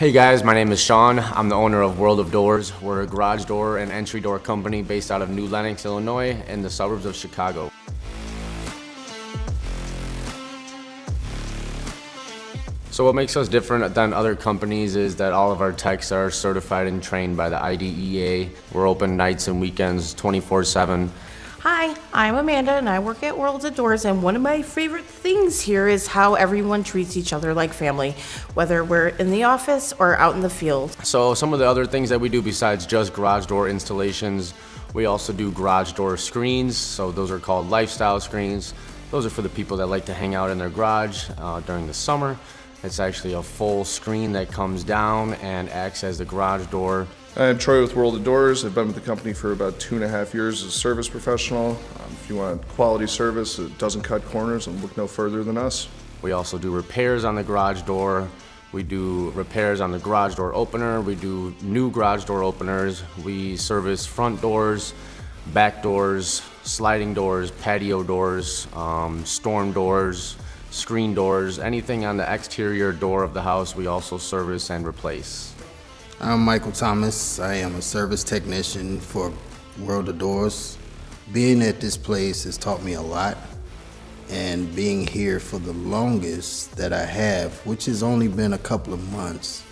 Hey guys, my name is Sean. I'm the owner of World of Doors. We're a garage door and entry door company based out of New Lenox, Illinois, in the suburbs of Chicago. So what makes us different than other companies is that all of our techs are certified and trained by the IDEA. We're open nights and weekends 24/7. Hi, I'm Amanda and I work at World of Doors, and one of my favorite things here is how everyone treats each other like family, whether we're in the office or out in the field. So some of the other things that we do besides just garage door installations, we also do garage door screens. So those are called lifestyle screens. Those are for the people that like to hang out in their garage during the summer. It's actually a full screen that comes down and acts as the garage door. I'm Troy with World of Doors. I've been with the company for about 2.5 years as a service professional. If you want quality service that doesn't cut corners, and look no further than us. We also do repairs on the garage door. We do repairs on the garage door opener. We do new garage door openers. We service front doors, back doors, sliding doors, patio doors, storm doors, screen doors, anything on the exterior door of the house we also service and replace. I'm Michael Thomas. I am a service technician for World of Doors. Being at this place has taught me a lot, and being here for the longest that I have, which has only been a couple of months,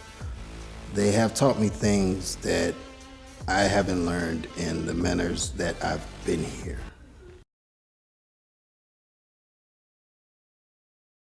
they have taught me things that I haven't learned in the manners that I've been here.